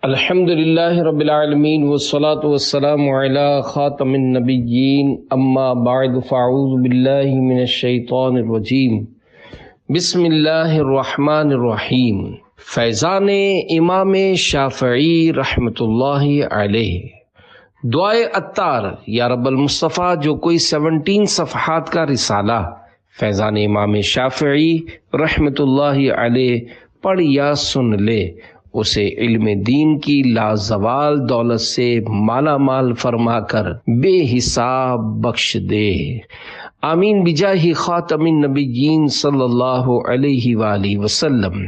الحمد للہ رب العالمین والصلاة والسلام علی خاتم النبیین اما بعد فاعوذ باللہ من الشیطان الرجیم بسم اللہ الرحمن الرحیم۔ فیضان امام شافعی رحمۃ اللہ علیہ۔ دعائے عطار یا رب المصطفیٰ جو کوئی 17 صفحات کا رسالہ فیضان امام شافعی رحمۃ اللہ علیہ پڑھ یا سن لے، اسے علم دین کی لازوال دولت سے مالا مال فرما کر بے حساب بخش دے، آمین بجاہ خاتم النبیین صلی اللہ علیہ وآلہ وسلم۔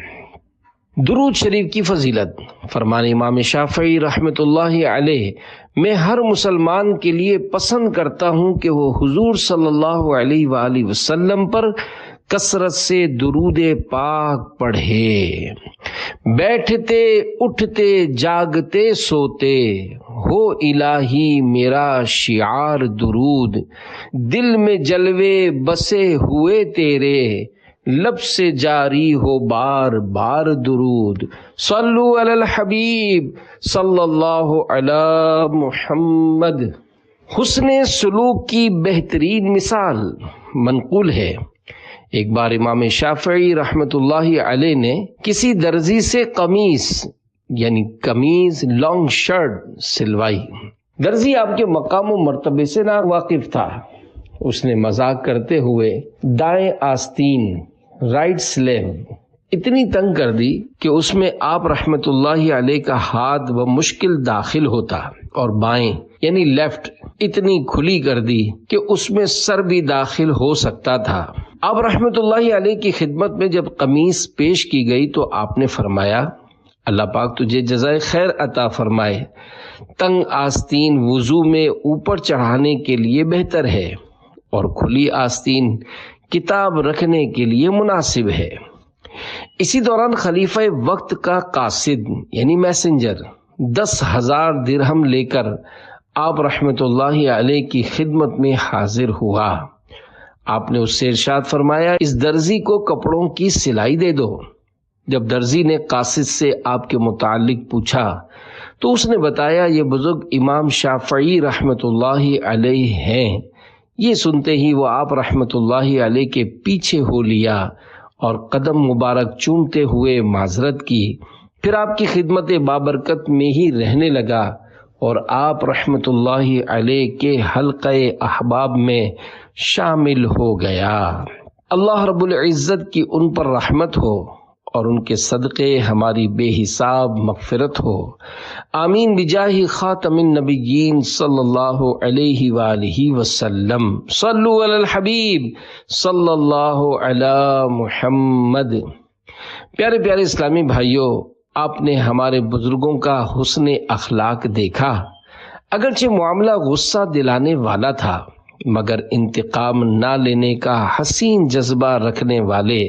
درود شریف کی فضیلت۔ فرمان امام شافعی رحمۃ اللہ علیہ، میں ہر مسلمان کے لیے پسند کرتا ہوں کہ وہ حضور صلی اللہ علیہ وآلہ وسلم پر کثرت سے درود پاک پڑھے، بیٹھتے اٹھتے جاگتے سوتے ہو الہی میرا شعار درود، دل میں جلوے بسے ہوئے تیرے لب سے جاری ہو بار بار درود، صلو علی الحبیب صلی اللہ علی محمد۔ حسن سلوک کی بہترین مثال منقول ہے، ایک بار امام شافعی رحمۃ اللہ علیہ نے کسی درزی سے قمیص یعنی قمیض لانگ شرٹ سلوائی۔ درزی آپ کے مقام و مرتبے سے نا واقف تھا، اس نے مذاق کرتے ہوئے دائیں آستین رائٹ سلیو اتنی تنگ کر دی کہ اس میں آپ رحمۃ اللہ علیہ کا ہاتھ بمشکل داخل ہوتا، اور بائیں یعنی لیفٹ اتنی کھلی کر دی کہ اس میں سر بھی داخل ہو سکتا تھا۔ آپ رحمۃ اللہ علیہ کی خدمت میں جب قمیص پیش کی گئی تو آپ نے فرمایا، اللہ پاک تجھے جزائے خیر عطا فرمائے، تنگ آستین وضو میں اوپر چڑھانے کے لیے بہتر ہے اور کھلی آستین کتاب رکھنے کے لیے مناسب ہے۔ اسی دوران خلیفہ وقت کا قاصد یعنی میسنجر 10,000 درہم لے کر آپ رحمۃ اللہ علیہ کی خدمت میں حاضر ہوا۔ آپ نے اس سے ارشاد فرمایا، اس درزی کو کپڑوں کی سلائی دے دو۔ جب درزی نے قاصد سے آپ کے متعلق پوچھا تو اس نے بتایا، یہ بزرگ امام شافعی رحمۃ اللہ علیہ ہیں۔ یہ سنتے ہی وہ آپ رحمۃ اللہ علیہ کے پیچھے ہو لیا اور قدم مبارک چومتے ہوئے معذرت کی، پھر آپ کی خدمت بابرکت میں ہی رہنے لگا اور آپ رحمۃ اللہ علیہ کے حلقہ احباب میں شامل ہو گیا۔ اللہ رب العزت کی ان پر رحمت ہو اور ان کے صدقے ہماری بے حساب مغفرت ہو، آمین بجاہ خاتم النبیین صلی اللہ علیہ وآلہ وسلم۔ صلو علی الحبیب صلی اللہ علی محمد۔ پیارے پیارے اسلامی بھائیوں، آپ نے ہمارے بزرگوں کا حسن اخلاق دیکھا۔ اگرچہ معاملہ غصہ دلانے والا تھا، مگر انتقام نہ لینے کا حسین جذبہ رکھنے والے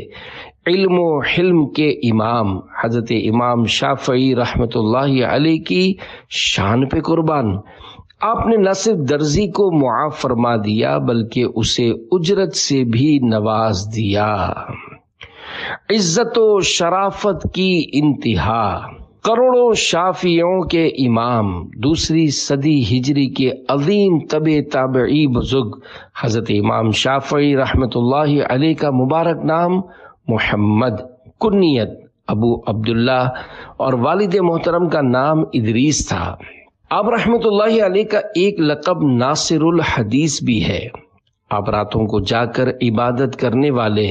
علم و حلم کے امام حضرت امام شافعی رحمۃ اللہ علیہ کی شان پہ قربان، آپ نے نہ صرف درزی کو معاف فرما دیا بلکہ اسے اجرت سے بھی نواز دیا۔ عزت و شرافت کی انتہا۔ کروڑوں شافعیوں کے امام، دوسری صدی ہجری کے عظیم تابعی بزرگ حضرت امام شافعی رحمۃ اللہ علیہ کا مبارک نام محمد، کنیت ابو عبداللہ اور والد محترم کا نام ادریس تھا۔ آپ رحمۃ اللہ علیہ کا ایک لقب ناصر الحدیث بھی ہے۔ آپ راتوں کو جا کر عبادت کرنے والے،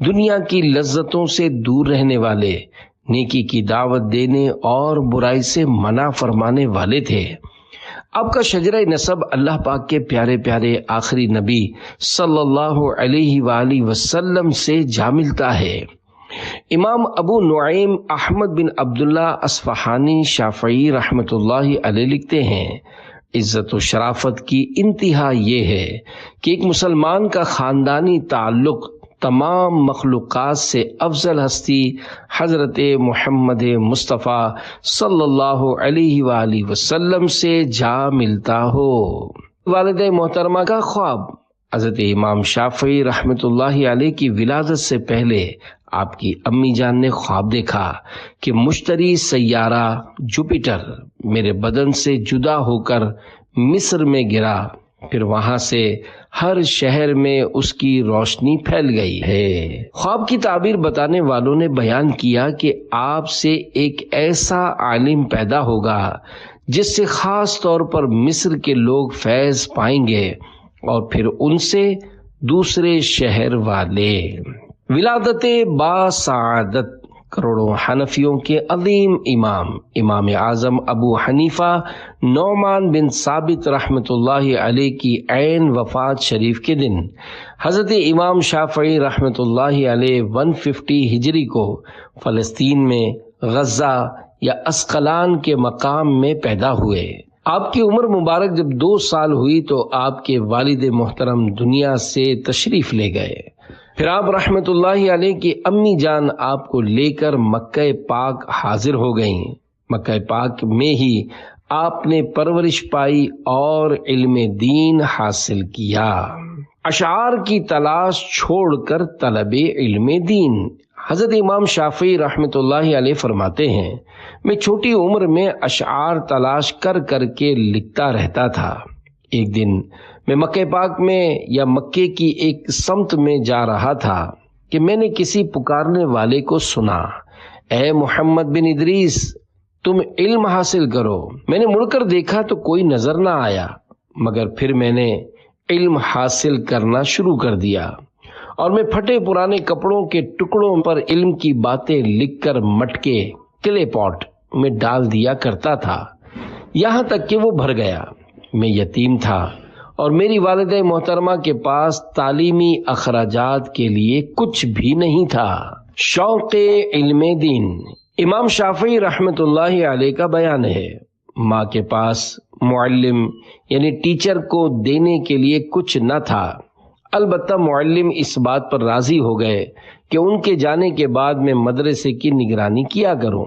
دنیا کی لذتوں سے دور رہنے والے، نیکی کی دعوت دینے اور برائی سے منع فرمانے والے تھے۔ آپ کا شجرہ نسب اللہ پاک کے پیارے پیارے آخری نبی صلی اللہ علیہ وآلہ وسلم سے جا ملتا ہے۔ امام ابو نعیم احمد بن عبداللہ اصفہانی شافعی رحمۃ اللہ علیہ لکھتے ہیں، عزت و شرافت کی انتہا یہ ہے کہ ایک مسلمان کا خاندانی تعلق تمام مخلوقات سے افضل ہستی حضرت محمد مصطفیٰ صلی اللہ علیہ وآلہ وسلم سے جا ملتا ہو۔ والد محترمہ کا خواب۔ حضرت امام شافعی رحمۃ اللہ علیہ کی ولادت سے پہلے آپ کی امی جان نے خواب دیکھا کہ مشتری سیارہ جوپیٹر میرے بدن سے جدا ہو کر مصر میں گرا، پھر وہاں سے ہر شہر میں اس کی روشنی پھیل گئی ہے۔ خواب کی تعبیر بتانے والوں نے بیان کیا کہ آپ سے ایک ایسا عالم پیدا ہوگا جس سے خاص طور پر مصر کے لوگ فیض پائیں گے اور پھر ان سے دوسرے شہر والے۔ ولادت با سعادت کروڑوں حنفیوں کے عظیم امام اعظم ابو حنیفہ نعمان بن ثابت رحمۃ اللہ علیہ کی عین وفات شریف کے دن حضرت امام شافعی رحمۃ اللہ علیہ 150 ہجری کو فلسطین میں غزہ یا اسقلان کے مقام میں پیدا ہوئے۔ آپ کی عمر مبارک جب 2 سال ہوئی تو آپ کے والد محترم دنیا سے تشریف لے گئے۔ پھر آپ رحمت اللہ علیہ کی امی جان آپ کو لے کر مکہ پاک حاضر ہو گئیں۔ مکہ پاک میں ہی آپ نے پرورش پائی اور علم دین حاصل کیا۔ اشعار کی تلاش چھوڑ کر طلب علم دین۔ حضرت امام شافعی رحمت اللہ علیہ فرماتے ہیں، میں چھوٹی عمر میں اشعار تلاش کر کر کے لکھتا رہتا تھا۔ ایک دن میں مکہ پاک میں یا مکے کی ایک سمت میں جا رہا تھا کہ میں نے کسی پکارنے والے کو سنا، اے محمد بن ادریس، تم علم حاصل کرو۔ میں نے مڑ کر دیکھا تو کوئی نظر نہ آیا، مگر پھر میں نے علم حاصل کرنا شروع کر دیا اور میں پھٹے پرانے کپڑوں کے ٹکڑوں پر علم کی باتیں لکھ کر مٹکے کلے پاٹ میں ڈال دیا کرتا تھا، یہاں تک کہ وہ بھر گیا۔ میں یتیم تھا اور میری والدہ محترمہ کے پاس تعلیمی اخراجات کے لیے کچھ بھی نہیں تھا۔ شوق علم دین۔ امام شافعی رحمت اللہ علیہ کا بیان ہے، ماں کے پاس معلم یعنی ٹیچر کو دینے کے لیے کچھ نہ تھا، البتہ معلم اس بات پر راضی ہو گئے کہ ان کے جانے کے بعد میں مدرسے کی نگرانی کیا کروں۔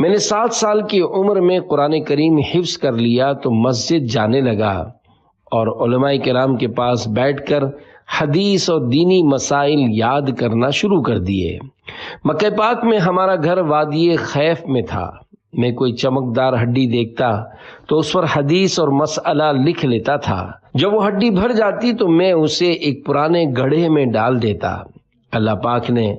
میں نے 7 سال کی عمر میں قرآن کریم حفظ کر لیا تو مسجد جانے لگا اور علماء کرام کے پاس بیٹھ کر حدیث اور دینی مسائل یاد کرنا شروع کر دیے۔ مکہ پاک میں ہمارا گھر وادی خیف میں تھا۔ میں کوئی چمکدار ہڈی دیکھتا تو اس پر حدیث اور مسئلہ لکھ لیتا تھا۔ جب وہ ہڈی بھر جاتی تو میں اسے ایک پرانے گڑھے میں ڈال دیتا۔ اللہ پاک نے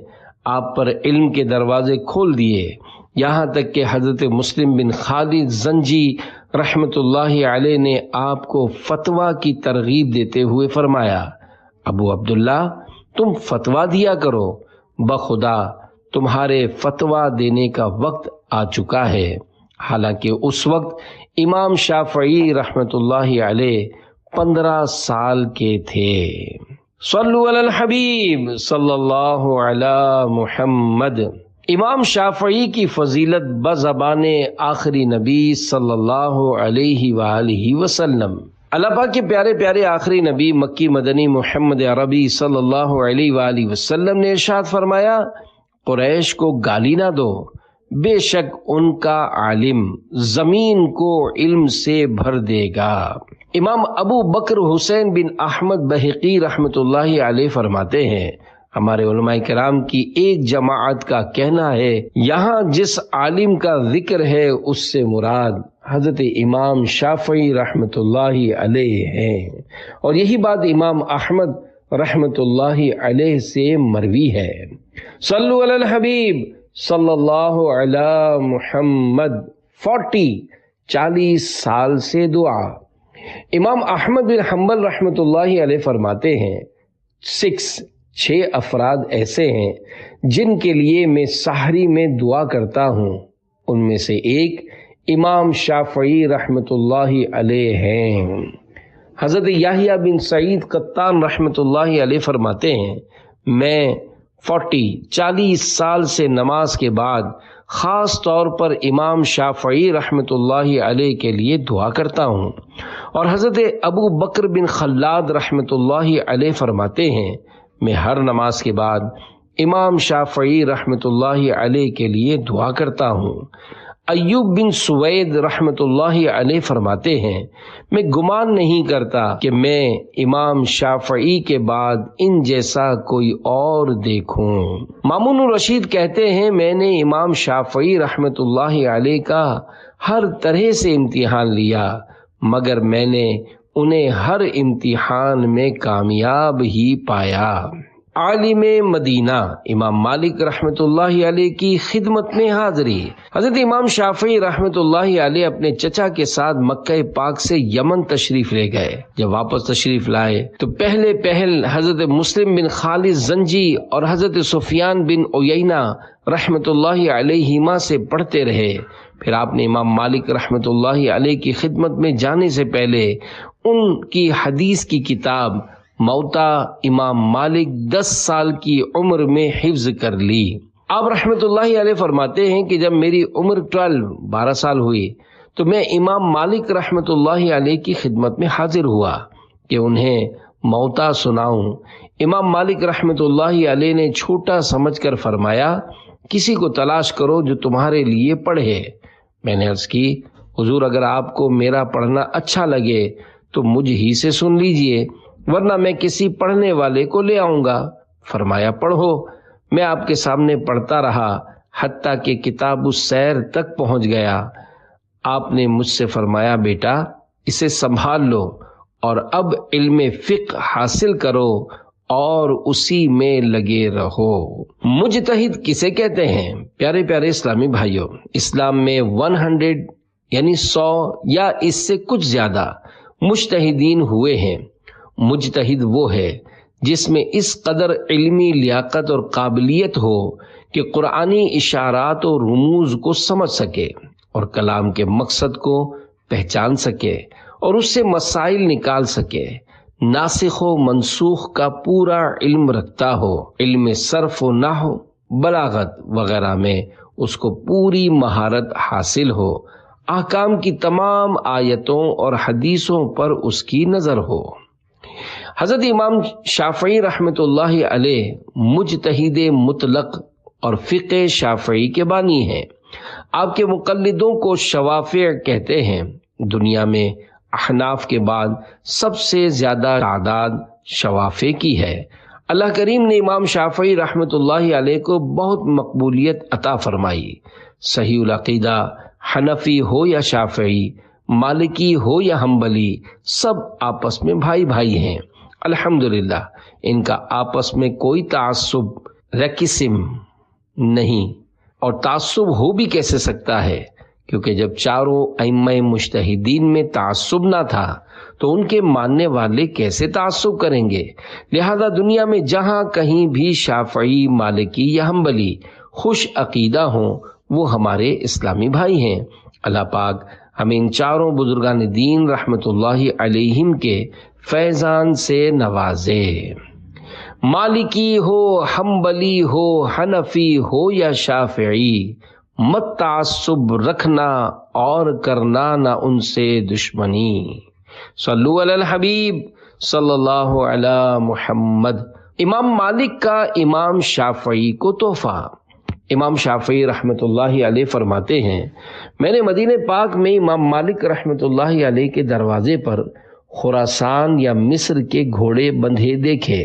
آپ پر علم کے دروازے کھول دیے، یہاں تک کہ حضرت مسلم بن خالد زنجی رحمت اللہ علیہ نے آپ کو فتویٰ کی ترغیب دیتے ہوئے فرمایا، ابو عبداللہ تم فتویٰ دیا کرو، بخدا تمہارے فتویٰ دینے کا وقت آ چکا ہے۔ حالانکہ اس وقت امام شافعی رحمت اللہ علیہ 15 سال کے تھے۔ صلو علی الحبیب صلی اللہ علی محمد۔ امام شافعی کی فضیلت بزبان آخری نبی صلی اللہ علیہ وآلہ وسلم۔ اللہ پاک کے پیارے پیارے آخری نبی مکی مدنی محمد عربی صلی اللہ علیہ وآلہ وسلم نے ارشاد فرمایا، قریش کو گالی نہ دو، بے شک ان کا عالم زمین کو علم سے بھر دے گا۔ امام ابو بکر حسین بن احمد بہقی رحمت اللہ علیہ فرماتے ہیں، ہمارے علماء کرام کی ایک جماعت کا کہنا ہے، یہاں جس عالم کا ذکر ہے اس سے مراد حضرت امام شافعی رحمت اللہ علیہ ہیں، اور یہی بات امام احمد رحمت اللہ علیہ سے مروی ہے۔ صلو علی الحبیب صلی اللہ علی محمد۔ 40 سال سے دعا۔ امام احمد بن حنبل رحمت اللہ علیہ فرماتے ہیں، 6 افراد ایسے ہیں جن کے لیے میں سحری میں دعا کرتا ہوں، ان میں سے ایک امام شافعی رحمت اللہ علیہ ہیں۔ حضرت یحییٰ بن سعید قطان رحمت اللہ علیہ فرماتے ہیں، میں 40 سال سے نماز کے بعد خاص طور پر امام شافعی رحمت اللہ علیہ کے لیے دعا کرتا ہوں، اور حضرت ابو بکر بن خلاد رحمت اللہ علیہ فرماتے ہیں، میں ہر نماز کے بعد امام شافعی رحمت اللہ علیہ کے لیے دعا کرتا ہوں۔ ایوب بن سوید رحمۃ اللہ علیہ فرماتے ہیں میں گمان نہیں کرتا کہ میں امام شافعی کے بعد ان جیسا کوئی اور دیکھوں۔ مامون الرشید کہتے ہیں میں نے امام شافعی رحمۃ اللہ علیہ کا ہر طرح سے امتحان لیا مگر میں نے انہیں ہر امتحان میں کامیاب ہی پایا۔ عالم مدینہ امام مالک رحمۃ اللہ علیہ کی خدمت میں حاضری۔ حضرت امام شافعی رحمۃ اللہ علیہ اپنے چچا کے ساتھ مکہ پاک سے یمن تشریف لے گئے۔ جب واپس تشریف لائے تو پہل حضرت مسلم بن خالد زنجی اور حضرت سفیان بن عیینہ رحمۃ اللہ علیہما سے پڑھتے رہے۔ پھر آپ نے امام مالک رحمۃ اللہ علیہ کی خدمت میں جانے سے پہلے ان کی حدیث کی کتاب موطا امام مالک 10 سال کی عمر میں حفظ کر لی۔ آپ رحمۃ اللہ علیہ فرماتے ہیں کہ جب میری عمر 12 سال ہوئی تو میں امام مالک رحمۃ اللہ علیہ کی خدمت میں حاضر ہوا کہ انہیں موطا سناؤں۔ امام مالک رحمۃ اللہ علیہ نے چھوٹا سمجھ کر فرمایا کسی کو تلاش کرو جو تمہارے لیے پڑھے۔ میں نے عرض کی حضور اگر آپ کو میرا پڑھنا اچھا لگے تو مجھ ہی سے سن لیجئے ورنہ میں کسی پڑھنے والے کو لے آؤں گا۔ فرمایا پڑھو۔ میں آپ کے سامنے پڑھتا رہا حتیٰ کہ کتاب السیر تک پہنچ گیا۔ آپ نے مجھ سے فرمایا بیٹا اسے سنبھال لو اور اب علم فقہ حاصل کرو اور اسی میں لگے رہو۔ مجتہد کسے کہتے ہیں؟ پیارے پیارے اسلامی بھائیوں، اسلام میں 100 یعنی 100 یا اس سے کچھ زیادہ مجتہدین ہوئے ہیں۔ مجتہد وہ ہے جس میں اس قدر علمی لیاقت اور قابلیت ہو کہ قرآنی اشارات اور رموز کو سمجھ سکے اور کلام کے مقصد کو پہچان سکے اور اس سے مسائل نکال سکے، ناسخ و منسوخ کا پورا علم رکھتا ہو، علم صرف و نحو، بلاغت وغیرہ میں اس کو پوری مہارت حاصل ہو، احکام کی تمام آیتوں اور حدیثوں پر اس کی نظر ہو۔ حضرت امام شافعی رحمۃ اللہ علیہ مجتہد مطلق اور فقہ شافعی کے بانی ہیں۔ آپ کے مقلدوں کو شوافع کہتے ہیں۔ دنیا میں احناف کے بعد سب سے زیادہ تعداد شوافع کی ہے۔ اللہ کریم نے امام شافعی رحمۃ اللہ علیہ کو بہت مقبولیت عطا فرمائی۔ صحیح العقیدہ حنفی ہو یا شافعی، مالکی ہو یا حنبلی، سب آپس میں بھائی بھائی ہیں۔ الحمدللہ ان کا آپس میں کوئی تعصب ریکسم نہیں، اور تعصب ہو بھی کیسے سکتا ہے، کیونکہ جب چاروں ائمہ مجتہدین میں تعصب نہ تھا تو ان کے ماننے والے کیسے تعصب کریں گے؟ لہذا دنیا میں جہاں کہیں بھی شافعی، مالکی یا حنبلی خوش عقیدہ ہوں وہ ہمارے اسلامی بھائی ہیں۔ اللہ پاک ہمیں ان چاروں بزرگان دین رحمت اللہ علیہم کے فیضان سے نوازے۔ مالکی ہو، حنبلی ہو، حنفی ہو یا شافعی، مت تعصب رکھنا اور کرنا نہ ان سے دشمنی۔ صلو علی الحبیب صلی اللہ علی محمد۔ امام مالک کا امام شافعی کو تحفہ۔ امام شافعی رحمۃ اللہ علیہ فرماتے ہیں میں نے مدینہ پاک میں امام مالک رحمۃ اللہ علیہ کے دروازے پر خراسان یا مصر کے گھوڑے بندھے دیکھے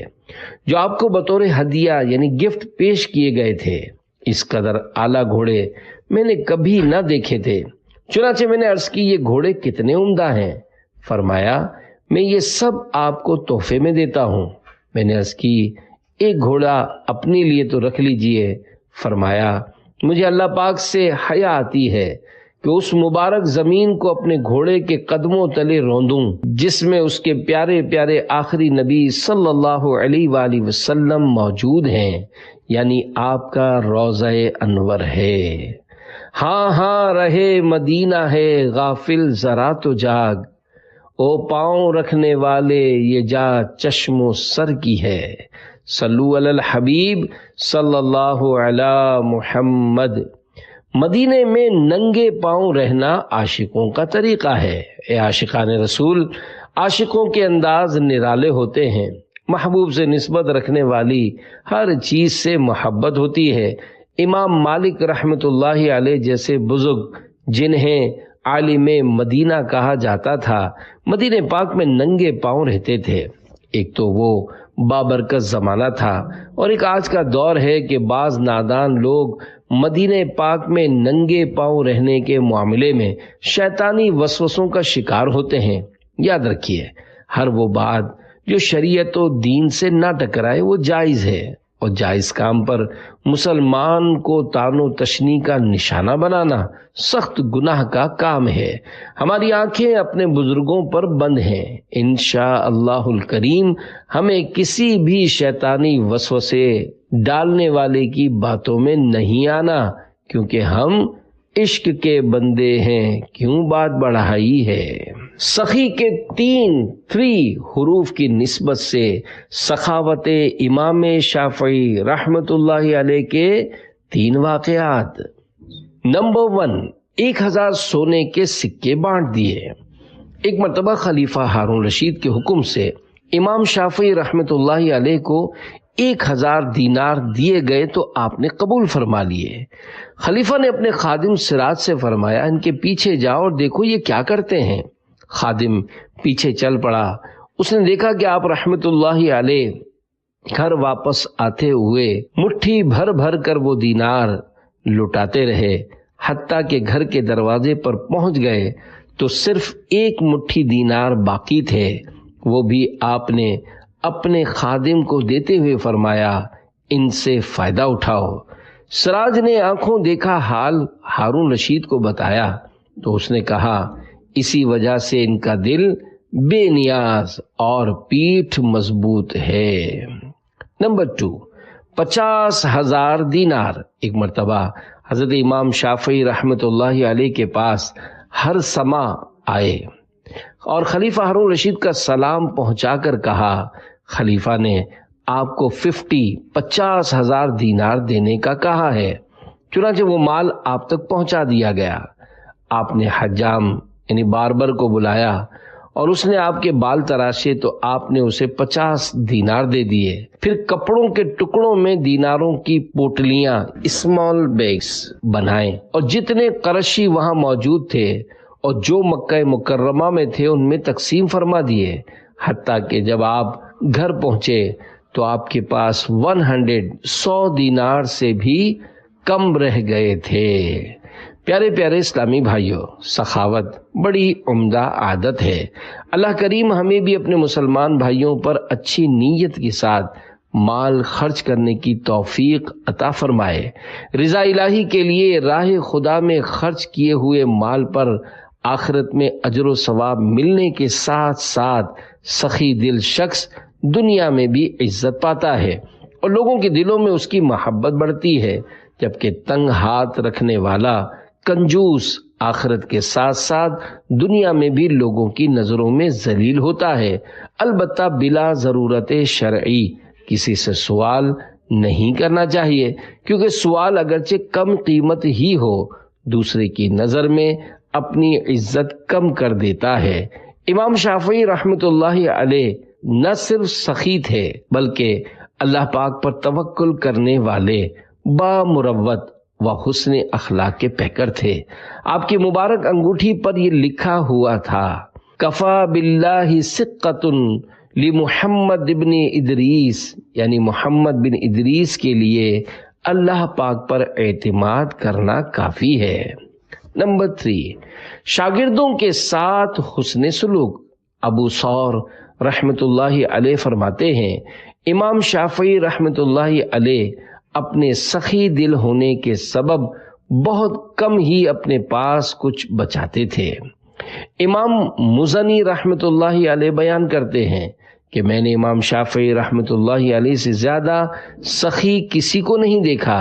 جو آپ کو بطور ہدیہ یعنی گفٹ پیش کیے گئے تھے۔ اس قدر اعلیٰ گھوڑے میں نے کبھی نہ دیکھے تھے۔ چنانچہ میں نے عرض کی یہ گھوڑے کتنے عمدہ ہیں؟ فرمایا میں یہ سب آپ کو تحفے میں دیتا ہوں۔ میں نے عرض کی ایک گھوڑا اپنے لیے تو رکھ لیجئے۔ فرمایا مجھے اللہ پاک سے حیا آتی ہے کہ اس مبارک زمین کو اپنے گھوڑے کے قدموں تلے روندوں جس میں اس کے پیارے پیارے آخری نبی صلی اللہ علیہ وآلہ وسلم موجود ہیں، یعنی آپ کا روضہ انور ہے۔ ہاں ہاں رہے مدینہ ہے غافل ذرا تو جاگ، او پاؤں رکھنے والے یہ جا چشم و سر کی ہے۔ صلو علی الحبیب صلی اللہ علی محمد۔ مدینے میں ننگے پاؤں رہنا عاشقوں کا طریقہ ہے۔ اے عاشقان رسول، عاشقوں کے انداز نرالے ہوتے ہیں۔ محبوب سے نسبت رکھنے والی ہر چیز سے محبت ہوتی ہے۔ امام مالک رحمۃ اللہ علیہ جیسے بزرگ جنہیں عالم مدینہ کہا جاتا تھا، مدینہ پاک میں ننگے پاؤں رہتے تھے۔ ایک تو وہ بابرکت زمانہ تھا، اور ایک آج کا دور ہے کہ بعض نادان لوگ مدینہ پاک میں ننگے پاؤں رہنے کے معاملے میں شیطانی وسوسوں کا شکار ہوتے ہیں۔ یاد رکھیے، ہر وہ بات جو شریعت و دین سے نہ ٹکرائے وہ جائز ہے، اور جائز کام پر مسلمان کو طعن و تشنیع کا نشانہ بنانا سخت گناہ کا کام ہے۔ ہماری آنکھیں اپنے بزرگوں پر بند ہیں۔ انشاءاللہ الکریم ہمیں کسی بھی شیطانی وسوسے ڈالنے والے کی باتوں میں نہیں آنا، کیونکہ ہم عشق کے بندے ہیں، کیوں بات بڑھائی ہے۔ سخی کے 3 حروف کی نسبت سے سخاوت امام شافعی رحمت اللہ علیہ کے 3 واقعات۔ نمبر 1، 1000 سونے کے سکے بانٹ دیے۔ ایک مرتبہ خلیفہ ہارون رشید کے حکم سے امام شافعی رحمت اللہ علیہ کو 1000 دینار دیے گئے تو آپ نے قبول فرما لیے۔ خلیفہ نے اپنے خادم سراج سے فرمایا، ان کے پیچھے جاؤ اور دیکھو یہ کیا کرتے ہیں۔ خادم پیچھے چل پڑا۔ اس نے دیکھا کہ آپ رحمت اللہ علیہ گھر واپس آتے ہوئے مٹھی بھر بھر کر وہ دینار لٹاتے رہے، حتیٰ کہ گھر کے دروازے پر پہنچ گئے تو صرف 1 مٹھی دینار باقی تھے۔ وہ بھی آپ نے اپنے خادم کو دیتے ہوئے فرمایا، ان سے فائدہ اٹھاؤ۔ سراج نے آنکھوں دیکھا حال ہارون رشید کو بتایا تو اس نے کہا، اسی وجہ سے ان کا دل بے نیاز اور پیٹھ مضبوط ہے۔ نمبر 2، 50,000 دینار۔ ایک مرتبہ حضرت امام شافعی رحمت اللہ علیہ کے پاس ہر سما آئے اور خلیفہ ہارون رشید کا سلام پہنچا کر کہا، خلیفہ نے آپ کو 50,000 دینار دینے کا کہا ہے۔ چنانچہ وہ مال آپ تک پہنچا دیا گیا۔ آپ نے حجام یعنی باربر کو بلایا اور اس نے آپ کے بال تراشے تو آپ نے اسے 50 دینار دے دیے۔ پھر کپڑوں کے ٹکڑوں میں دیناروں کی پوٹلیاں اسمال بیگز بنائیں اور جتنے قرشی وہاں موجود تھے اور جو مکہ مکرمہ میں تھے ان میں تقسیم فرما دیے، حتیٰ کہ جب آپ گھر پہنچے تو آپ کے پاس 100 دینار سے بھی کم رہ گئے تھے۔ پیارے پیارے اسلامی بھائیوں، سخاوت بڑی عمدہ عادت ہے۔ اللہ کریم ہمیں بھی اپنے مسلمان بھائیوں پر اچھی نیت کے ساتھ مال خرچ کرنے کی توفیق عطا فرمائے۔ رضا الہی کے لیے راہ خدا میں خرچ کیے ہوئے مال پر آخرت میں اجر و ثواب ملنے کے ساتھ ساتھ سخی دل شخص دنیا میں بھی عزت پاتا ہے اور لوگوں کے دلوں میں اس کی محبت بڑھتی ہے، جبکہ تنگ ہاتھ رکھنے والا کنجوس آخرت کے ساتھ ساتھ دنیا میں بھی لوگوں کی نظروں میں ذلیل ہوتا ہے۔ البتہ بلا ضرورت شرعی کسی سے سوال نہیں کرنا چاہیے، کیونکہ سوال اگرچہ کم قیمت ہی ہو دوسرے کی نظر میں اپنی عزت کم کر دیتا ہے۔ امام شافعی رحمت اللہ علیہ نہ صرف سخی تھے بلکہ اللہ پاک پر توکل کرنے والے بامروت و حسن اخلاق کے پیکر تھے۔ آپ کی مبارک انگوٹھی پر یہ لکھا ہوا تھا، کفا باللہ ثقۃ لمحمد ابن ادریس، یعنی محمد بن ادریس کے لیے اللہ پاک پر اعتماد کرنا کافی ہے۔ نمبر 3، شاگردوں کے ساتھ حسن سلوک۔ ابو ثور رحمت اللہ علیہ فرماتے ہیں، امام شافعی رحمت اللہ علیہ اپنے سخی دل ہونے کے سبب بہت کم ہی اپنے پاس کچھ بچاتے تھے۔ امام مزنی رحمت اللہ علیہ بیان کرتے ہیں کہ میں نے امام شافعی رحمت اللہ علیہ سے زیادہ سخی کسی کو نہیں دیکھا۔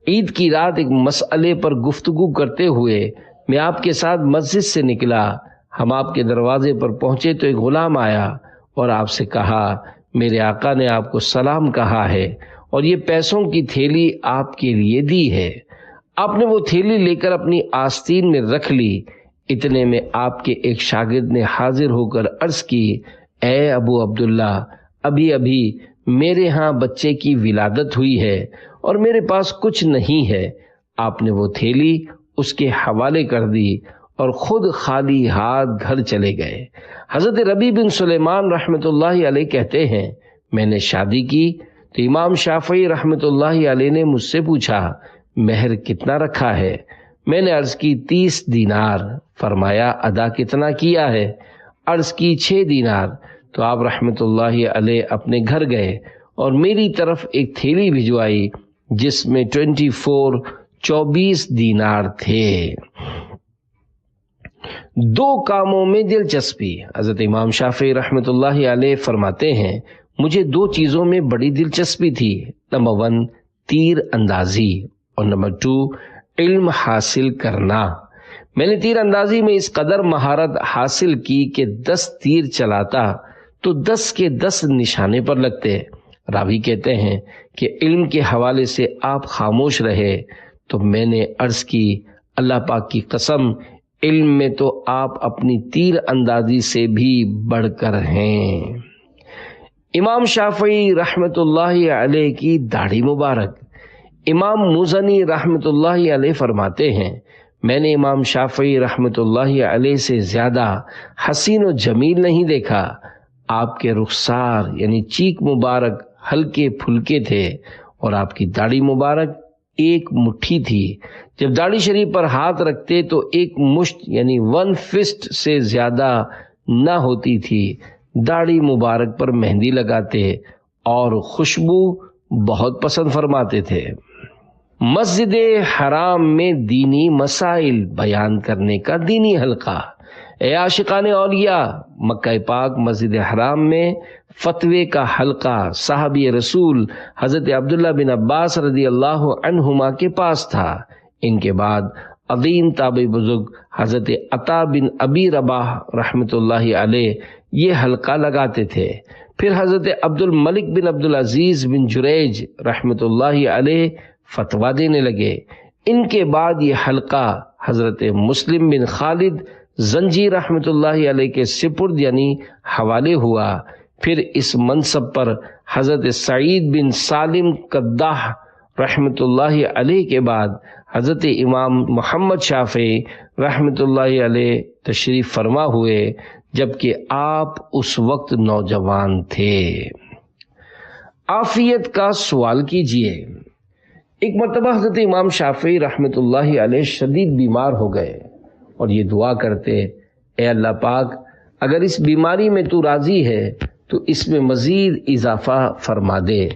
عید کی رات ایک مسئلے پر گفتگو کرتے ہوئے میں آپ کے ساتھ مسجد سے نکلا۔ ہم آپ کے دروازے پر پہنچے تو ایک غلام آیا اور آپ سے کہا، میرے آقا نے آپ کو سلام کہا ہے اور یہ پیسوں کی تھیلی آپ کے لیے دی ہے۔ آپ نے وہ تھیلی لے کر اپنی آستین میں رکھ لی۔ اتنے میں آپ کے ایک شاگرد نے حاضر ہو کر عرض کی، اے ابو عبداللہ، ابھی میرے ہاں بچے کی ولادت ہوئی ہے اور میرے پاس کچھ نہیں ہے۔ آپ نے وہ تھیلی اس کے حوالے کر دی اور خود خالی ہاتھ گھر چلے گئے۔ حضرت ربیع بن سلیمان رحمۃ اللہ علیہ کہتے ہیں میں نے شادی کی تو امام شافعی رحمۃ اللہ علیہ نے مجھ سے پوچھا مہر کتنا رکھا ہے؟ میں نے عرض کی 30 دینار۔ فرمایا ادا کتنا کیا ہے؟ عرض کی 6 دینار۔ تو آپ رحمۃ اللہ علیہ اپنے گھر گئے اور میری طرف ایک تھیلی بھجوائی جس میں 24 دینار تھے۔ 2 کاموں میں دلچسپی۔ حضرت امام شافعی رحمۃ اللہ علیہ فرماتے ہیں مجھے 2 چیزوں میں بڑی دلچسپی تھی۔ نمبر 1 تیر اندازی اور نمبر 2 علم حاصل کرنا۔ میں نے تیر اندازی میں اس قدر مہارت حاصل کی کہ 10 تیر چلاتا تو 10 کے 10 نشانے پر لگتے۔ راوی کہتے ہیں کہ علم کے حوالے سے آپ خاموش رہے تو میں نے عرض کی اللہ پاک کی قسم علم میں تو آپ اپنی تیر اندازی سے بھی بڑھ کر ہیں۔ امام شافعی رحمۃ اللہ علیہ کی داڑھی مبارک۔ امام مزنی رحمۃ اللہ علیہ فرماتے ہیں میں نے امام شافعی رحمۃ اللہ علیہ سے زیادہ حسین و جمیل نہیں دیکھا۔ آپ کے رخسار یعنی چیک مبارک ہلکے پھلکے تھے اور آپ کی داڑھی مبارک ایک مٹھی تھی۔ جب داڑھی شریف پر ہاتھ رکھتے تو ایک مشت یعنی 1 فسٹ سے زیادہ نہ ہوتی تھی۔ داڑھی مبارک پر مہندی لگاتے اور خوشبو بہت پسند فرماتے تھے۔ مسجد حرام میں دینی مسائل بیان کرنے کا دینی حلقہ۔ اے عاشقان اولیاء، مکہ پاک مسجد حرام میں فتوے کا حلقہ صحابی رسول حضرت عبداللہ بن عباس رضی اللہ عنہما کے پاس تھا۔ ان کے بعد عظیم تابعی بزرگ حضرت عطا بن ابی رباح رحمۃ اللہ علیہ یہ حلقہ لگاتے تھے۔ پھر حضرت عبد الملک بن عبد العزیز بن جریج رحمۃ اللہ علیہ فتویٰ دینے لگے۔ ان کے بعد یہ حلقہ حضرت مسلم بن خالد زنجی رحمۃ اللہ علیہ کے سپرد یعنی حوالے ہوا۔ پھر اس منصب پر حضرت سعید بن سالم قداح رحمۃ اللہ علیہ کے بعد حضرت امام محمد شافعی رحمۃ اللہ علیہ تشریف فرما ہوئے، جبکہ آپ اس وقت نوجوان تھے۔ عافیت کا سوال کیجئے۔ ایک مرتبہ حضرت امام شافعی رحمۃ اللہ علیہ شدید بیمار ہو گئے اور یہ دعا کرتے اے اللہ پاک اگر اس بیماری میں تو راضی ہے تو اس میں مزید اضافہ فرما دے۔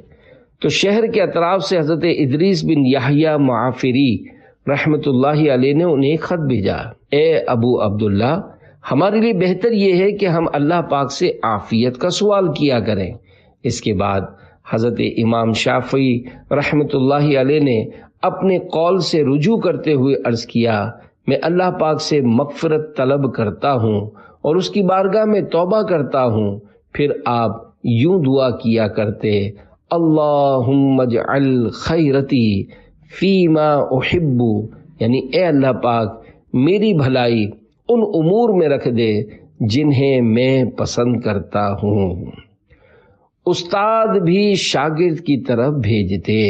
تو شہر کے اطراف سے حضرت ادریس بن یحییٰ معافری رحمۃ اللہ علیہ نے انہیں ایک خط بھیجا، اے ابو عبداللہ ہمارے لیے بہتر یہ ہے کہ ہم اللہ پاک سے عافیت کا سوال کیا کریں۔ اس کے بعد حضرت امام شافعی رحمۃ اللہ علیہ نے اپنے قول سے رجوع کرتے ہوئے عرض کیا میں اللہ پاک سے مغفرت طلب کرتا ہوں اور اس کی بارگاہ میں توبہ کرتا ہوں۔ پھر آپ یوں دعا کیا کرتے اللہم اجعل خیرتی فیما احب، یعنی اے اللہ پاک میری بھلائی ان امور میں رکھ دے جنہیں میں پسند کرتا ہوں۔ استاد بھی شاگرد کی طرف بھیجتے۔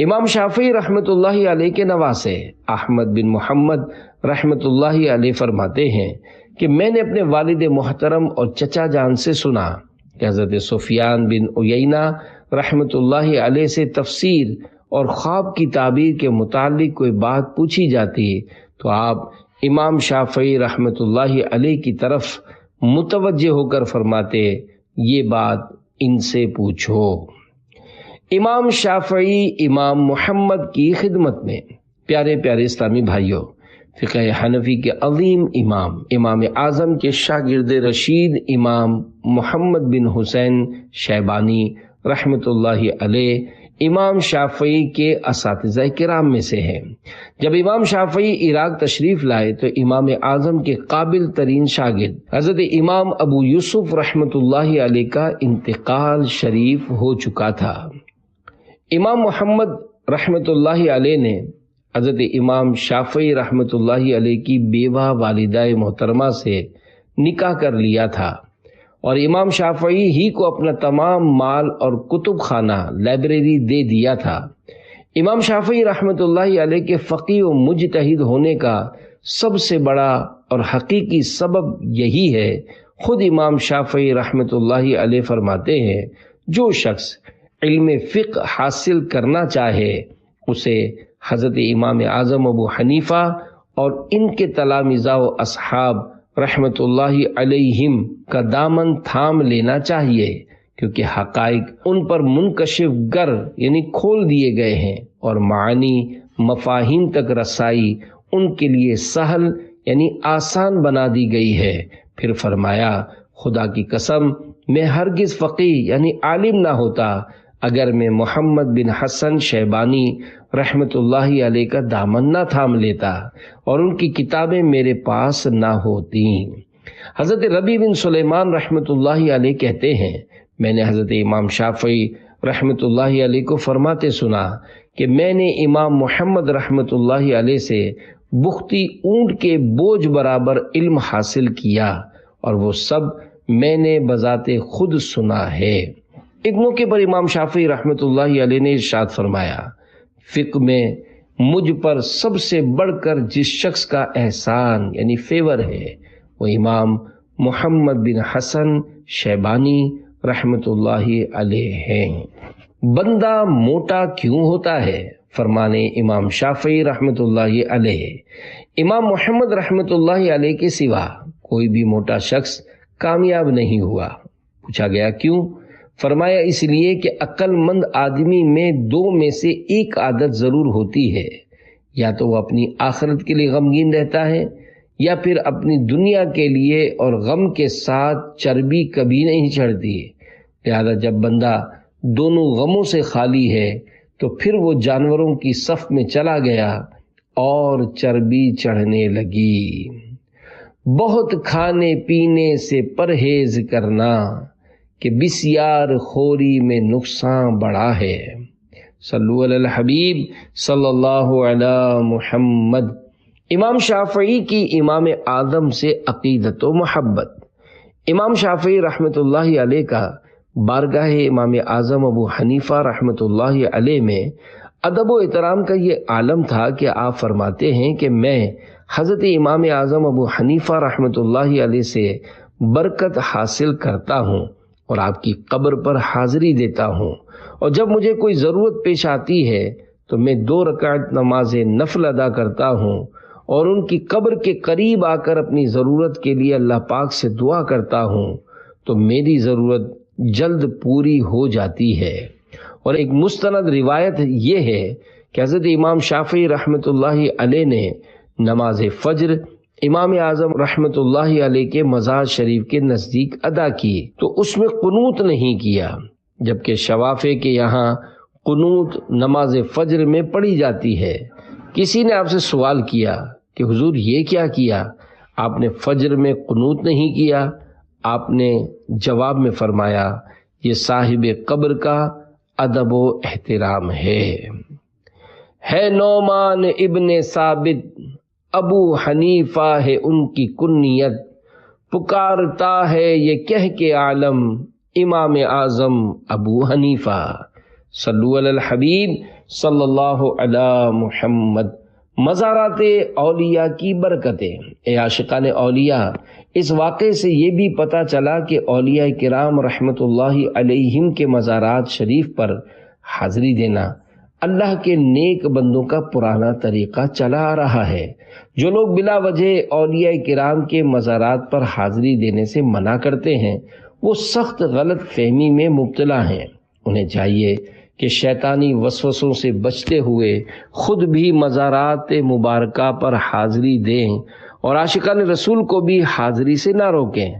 امام شافعی رحمۃ اللہ علیہ کے نواسے احمد بن محمد رحمۃ اللہ علیہ فرماتے ہیں کہ میں نے اپنے والد محترم اور چچا جان سے سنا کہ حضرت سفیان بن عیینہ رحمۃ اللہ علیہ سے تفسیر اور خواب کی تعبیر کے متعلق کوئی بات پوچھی جاتی تو آپ امام شافعی رحمۃ اللہ علیہ کی طرف متوجہ ہو کر فرماتے یہ بات ان سے پوچھو۔ امام شافعی امام محمد کی خدمت میں۔ پیارے پیارے اسلامی بھائیوں، فقہ حنفی کے عظیم امام اعظم کے شاگرد رشید امام محمد بن حسین شیبانی رحمۃ اللہ علیہ امام شافعی کے اساتذہ کرام میں سے ہیں۔ جب امام شافعی عراق تشریف لائے تو امام اعظم کے قابل ترین شاگرد حضرت امام ابو یوسف رحمۃ اللہ علیہ کا انتقال شریف ہو چکا تھا۔ امام محمد رحمۃ اللہ علیہ نے حضرت امام شافعی رحمۃ اللہ علیہ کی بیوہ والدہ محترمہ سے نکاح کر لیا تھا اور امام شافعی ہی کو اپنا تمام مال اور کتب خانہ لائبریری دے دیا تھا۔ امام شافعی رحمۃ اللہ علیہ کے فقیہ و مجتہد ہونے کا سب سے بڑا اور حقیقی سبب یہی ہے۔ خود امام شافعی رحمۃ اللہ علیہ فرماتے ہیں، جو شخص علم فقہ حاصل کرنا چاہے اسے حضرت امام اعظم ابو حنیفہ اور ان کے تلامذہ و اصحاب رحمۃ اللہ علیہم کا دامن تھام لینا چاہیے، کیونکہ حقائق ان پر منکشف گر یعنی کھول دیے گئے ہیں، اور معانی مفاہیم تک رسائی ان کے لیے سہل یعنی آسان بنا دی گئی ہے۔ پھر فرمایا، خدا کی قسم میں ہرگز فقیہ یعنی عالم نہ ہوتا اگر میں محمد بن حسن شیبانی رحمۃ اللہ علیہ کا دامن نہ تھام لیتا اور ان کی کتابیں میرے پاس نہ ہوتی۔ حضرت ربیع بن سلیمان رحمۃ اللہ علیہ کہتے ہیں، میں نے حضرت امام شافعی رحمۃ اللہ علیہ کو فرماتے سنا کہ میں نے امام محمد رحمۃ اللہ علیہ سے بختی اونٹ کے بوجھ برابر علم حاصل کیا، اور وہ سب میں نے بذات خود سنا ہے۔ ایک موقع پر امام شافعی رحمۃ اللہ علیہ نے ارشاد فرمایا، فقہ میں مجھ پر سب سے بڑھ کر جس شخص کا احسان یعنی فیور ہے وہ امام محمد بن حسن شیبانی رحمۃ اللہ علیہ ہیں۔ بندہ موٹا کیوں ہوتا ہے؟ فرمانے امام شافعی رحمۃ اللہ علیہ، امام محمد رحمۃ اللہ علیہ کے سوا کوئی بھی موٹا شخص کامیاب نہیں ہوا۔ پوچھا گیا کیوں؟ فرمایا اس لیے کہ عقل مند آدمی میں دو میں سے ایک عادت ضرور ہوتی ہے، یا تو وہ اپنی آخرت کے لیے غمگین رہتا ہے، یا پھر اپنی دنیا کے لیے اور غم کے ساتھ چربی کبھی نہیں چڑھتی۔ لہذا جب بندہ دونوں غموں سے خالی ہے تو پھر وہ جانوروں کی صف میں چلا گیا اور چربی چڑھنے لگی۔ بہت کھانے پینے سے پرہیز کرنا کہ بسیار خوری میں نقصان بڑا ہے۔ صلو علی الحبیب صلی اللہ علی محمد۔ امام شافعی کی امام اعظم سے عقیدت و محبت۔ امام شافعی رحمۃ اللہ علیہ کا بارگاہ امام اعظم ابو حنیفہ رحمۃ اللہ علیہ میں ادب و احترام کا یہ عالم تھا کہ آپ فرماتے ہیں کہ میں حضرت امام اعظم ابو حنیفہ رحمۃ اللہ علیہ سے برکت حاصل کرتا ہوں اور آپ کی قبر پر حاضری دیتا ہوں، اور جب مجھے کوئی ضرورت پیش آتی ہے تو میں 2 رکعت نماز نفل ادا کرتا ہوں اور ان کی قبر کے قریب آ کر اپنی ضرورت کے لیے اللہ پاک سے دعا کرتا ہوں تو میری ضرورت جلد پوری ہو جاتی ہے۔ اور ایک مستند روایت یہ ہے کہ حضرت امام شافعی رحمۃ اللہ علیہ نے نماز فجر امام اعظم رحمۃ اللہ علیہ کے مزار شریف کے نزدیک ادا کی تو اس میں قنوت نہیں کیا، جبکہ شوافع کے یہاں قنوت نماز فجر میں پڑھی جاتی ہے۔ کسی نے آپ سے سوال کیا کہ حضور یہ کیا کیا؟ آپ نے فجر میں قنوت نہیں کیا؟ آپ نے جواب میں فرمایا، یہ صاحب قبر کا ادب و احترام ہے نعمان ابن ثابت، ابو حنیفہ ہے ان کی کنیت، پکارتا ہے یہ کہہ کے عالم امام اعظم ابو حنیفہ۔ صلو علی الحبیب صلی اللہ علی محمد۔ مزارات اولیاء کی برکتیں۔ اے عاشقان اولیاء، اس واقعے سے یہ بھی پتہ چلا کہ اولیاء کرام رحمت اللہ علیہم کے مزارات شریف پر حاضری دینا اللہ کے نیک بندوں کا پرانا طریقہ چلا آ رہا ہے۔ جو لوگ بلا وجہ اولیاء کرام کے مزارات پر حاضری دینے سے منع کرتے ہیں وہ سخت غلط فہمی میں مبتلا ہیں۔ انہیں چاہیے کہ شیطانی وسوسوں سے بچتے ہوئے خود بھی مزارات مبارکہ پر حاضری دیں اور عاشقان رسول کو بھی حاضری سے نہ روکیں۔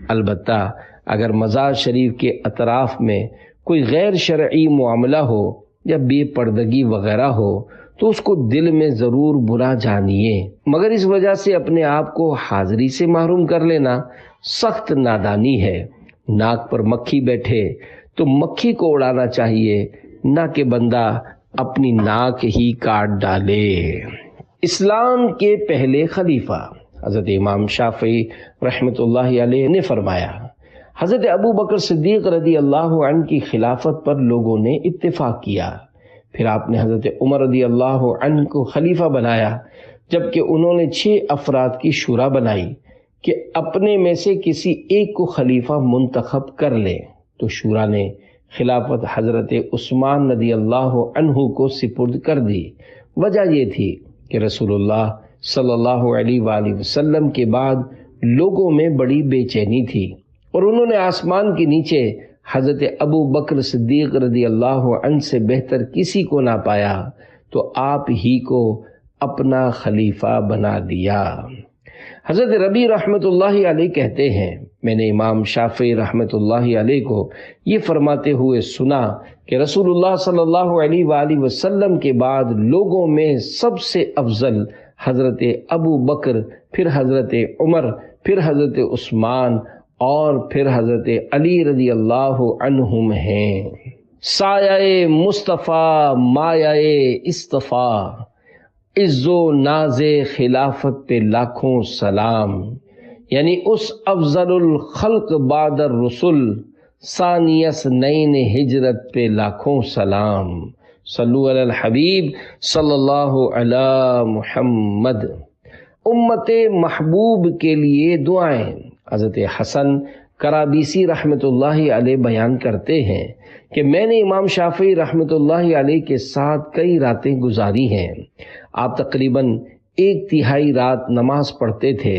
البتہ اگر مزار شریف کے اطراف میں کوئی غیر شرعی معاملہ ہو یا بے پردگی وغیرہ ہو تو اس کو دل میں ضرور برا جانیے، مگر اس وجہ سے اپنے آپ کو حاضری سے محروم کر لینا سخت نادانی ہے۔ ناک پر مکھی بیٹھے تو مکھی کو اڑانا چاہیے، نہ کہ بندہ اپنی ناک ہی کاٹ ڈالے۔ اسلام کے پہلے خلیفہ حضرت امام شافعی رحمۃ اللہ علیہ نے فرمایا، حضرت ابو بکر صدیق رضی اللہ عنہ کی خلافت پر لوگوں نے اتفاق کیا، پھر آپ نے حضرت عمر رضی اللہ عنہ کو خلیفہ بنایا، جبکہ انہوں نے 6 افراد کی شورا بنائی کہ اپنے میں سے کسی ایک کو خلیفہ منتخب کر لے، تو شورا نے خلافت حضرت عثمان رضی اللہ عنہ کو سپرد کر دی۔ وجہ یہ تھی کہ رسول اللہ صلی اللہ علیہ وآلہ وسلم کے بعد لوگوں میں بڑی بے چینی تھی، اور انہوں نے آسمان کے نیچے حضرت ابو بکر صدیق رضی اللہ عنہ سے بہتر کسی کو نہ پایا، تو آپ ہی کو اپنا خلیفہ بنا دیا۔ حضرت ربیع رحمۃ اللہ علیہ کہتے ہیں، میں نے امام شافعی رحمۃ اللہ علیہ کو یہ فرماتے ہوئے سنا کہ رسول اللہ صلی اللہ علیہ وآلہ وسلم کے بعد لوگوں میں سب سے افضل حضرت ابو بکر، پھر حضرت عمر، پھر حضرت عثمان، اور پھر حضرت علی رضی اللہ عنہم ہیں۔ سایہ مصطفیٰ مایہ اصطفیٰ، عز و ناز خلافت پہ لاکھوں سلام، یعنی اس افضل الخلق بعد الرسل، ثانی اثنین ہجرت پہ لاکھوں سلام۔ صلو علی الحبیب صلی اللہ علی محمد۔ امت محبوب کے لیے دعائیں۔ حضرت حسن کرابیسی رحمۃ اللہ علیہ بیان کرتے ہیں کہ میں نے امام شافعی رحمۃ اللہ علیہ کے ساتھ کئی راتیں گزاری ہیں۔ آپ تقریباً 1/3 رات نماز پڑھتے تھے،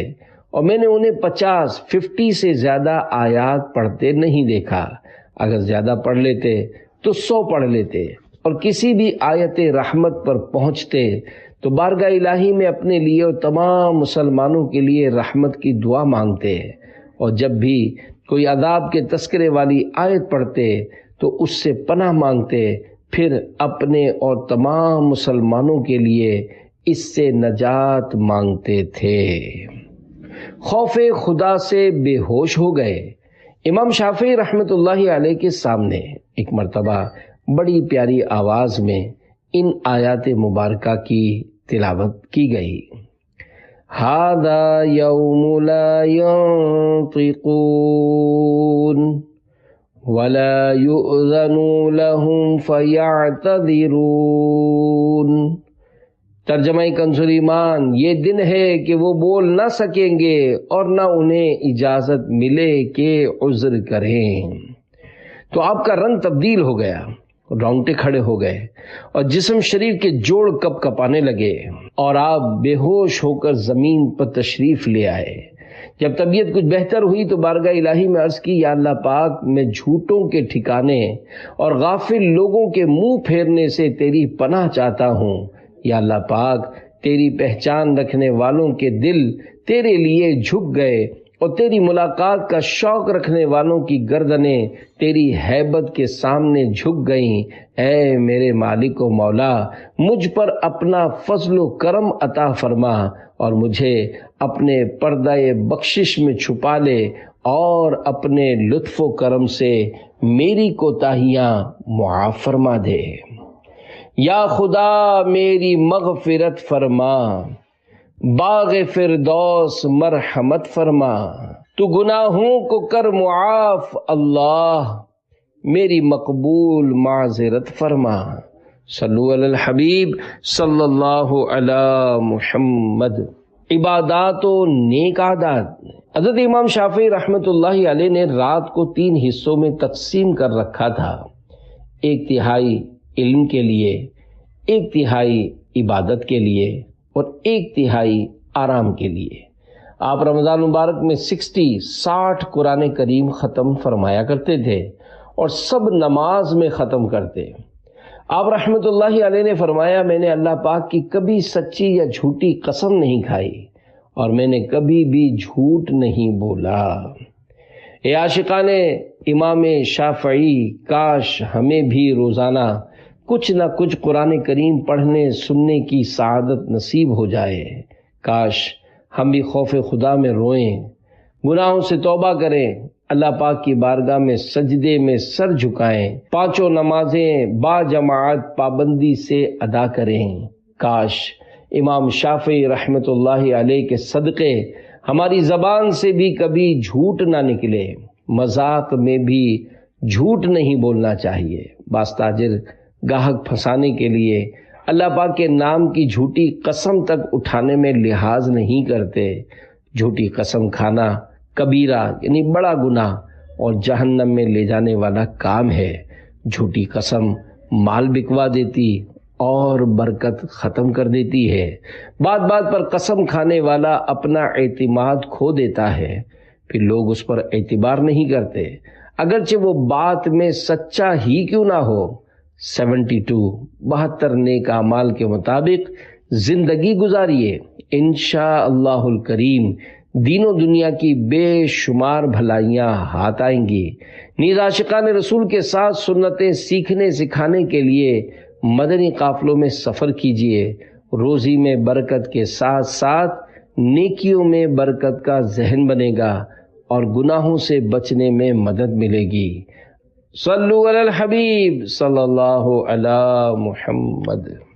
اور میں نے انہیں 50 سے زیادہ آیات پڑھتے نہیں دیکھا۔ اگر زیادہ پڑھ لیتے تو 100 پڑھ لیتے، اور کسی بھی آیت رحمت پر پہنچتے تو بارگاہ الہی میں اپنے لیے اور تمام مسلمانوں کے لیے رحمت کی دعا مانگتے، اور جب بھی کوئی عذاب کے تذکرے والی آیت پڑھتے تو اس سے پناہ مانگتے، پھر اپنے اور تمام مسلمانوں کے لیے اس سے نجات مانگتے تھے۔ خوف خدا سے بے ہوش ہو گئے۔ امام شافعی رحمۃ اللہ علیہ کے سامنے ایک مرتبہ بڑی پیاری آواز میں ان آیات مبارکہ کی تلاوت کی گئی۔ هَذَا يَوْمُ لَا يَنطِقُونَ وَلَا يُؤْذَنُ لَهُمْ فَيَعْتَذِرُونَ۔ ترجمہ کنز ایمان، یہ دن ہے کہ وہ بول نہ سکیں گے اور نہ انہیں اجازت ملے کہ عذر کریں۔ تو آپ کا رنگ تبدیل ہو گیا، رونگٹے کھڑے ہو گئے، اور جسم شریف کے جوڑ کپ کپانے لگے، اور آپ بے ہوش ہو کر زمین پر تشریف لے آئے۔ جب طبیعت کچھ بہتر ہوئی تو بارگاہ الہی میں عرض کی، یا اللہ پاک، میں جھوٹوں کے ٹھکانے اور غافل لوگوں کے منہ پھیرنے سے تیری پناہ چاہتا ہوں۔ یا اللہ پاک، تیری پہچان رکھنے والوں کے دل تیرے لیے جھک گئے، اور تیری ملاقات کا شوق رکھنے والوں کی گردنیں تیری ہیبت کے سامنے جھک گئیں۔ اے میرے مالک و مولا، مجھ پر اپنا فضل و کرم عطا فرما، اور مجھے اپنے پردہ بخشش میں چھپا لے، اور اپنے لطف و کرم سے میری کوتاہیاں معاف فرما دے۔ یا خدا میری مغفرت فرما، باغ فردوس مرحمت فرما، تو گناہوں کو کر معاف اللہ، میری مقبول معذرت فرما۔ صلو علی الحبیب صلی اللہ علی محمد۔ عبادات و نیک عادات۔ حضرت امام شافعی رحمۃ اللہ علیہ نے رات کو 3 حصوں میں تقسیم کر رکھا تھا، 1/3 علم کے لیے، 1/3 عبادت کے لیے، اور 1/3 آرام کے لیے۔ آپ رمضان مبارک میں 60 قرآن کریم ختم فرمایا کرتے تھے، اور سب نماز میں ختم کرتے۔ آپ رحمۃ اللہ علیہ نے فرمایا، میں نے اللہ پاک کی کبھی سچی یا جھوٹی قسم نہیں کھائی، اور میں نے کبھی بھی جھوٹ نہیں بولا۔ اے عاشقان امام شافعی، کاش ہمیں بھی روزانہ کچھ نہ کچھ قرآن کریم پڑھنے سننے کی سعادت نصیب ہو جائے۔ کاش ہم بھی خوف خدا میں روئیں، گناہوں سے توبہ کریں، اللہ پاک کی بارگاہ میں سجدے میں سر جھکائیں، 5 نمازیں با جماعت پابندی سے ادا کریں۔ کاش امام شافعی رحمۃ اللہ علیہ کے صدقے ہماری زبان سے بھی کبھی جھوٹ نہ نکلے۔ مذاق میں بھی جھوٹ نہیں بولنا چاہیے۔ بعض تاجر گاہک پھنسانے کے لیے اللہ پاک کے نام کی جھوٹی قسم تک اٹھانے میں لحاظ نہیں کرتے۔ جھوٹی قسم کھانا کبیرہ یعنی بڑا گناہ اور جہنم میں لے جانے والا کام ہے۔ جھوٹی قسم مال بکوا دیتی اور برکت ختم کر دیتی ہے۔ بات بات پر قسم کھانے والا اپنا اعتماد کھو دیتا ہے، پھر لوگ اس پر اعتبار نہیں کرتے، اگرچہ وہ بات میں سچا ہی کیوں نہ ہو۔ 72 نیک اعمال کے مطابق زندگی گزاریے، انشاءاللہ الکریم دین و دنیا کی بے شمار بھلائیاں ہاتھ آئیں گی۔ نیز عاشقان رسول کے ساتھ سنتیں سیکھنے سکھانے کے لیے مدنی قافلوں میں سفر کیجیے۔ روزی میں برکت کے ساتھ ساتھ نیکیوں میں برکت کا ذہن بنے گا اور گناہوں سے بچنے میں مدد ملے گی۔ صلو علی الحبیب صلی اللہ علی محمد۔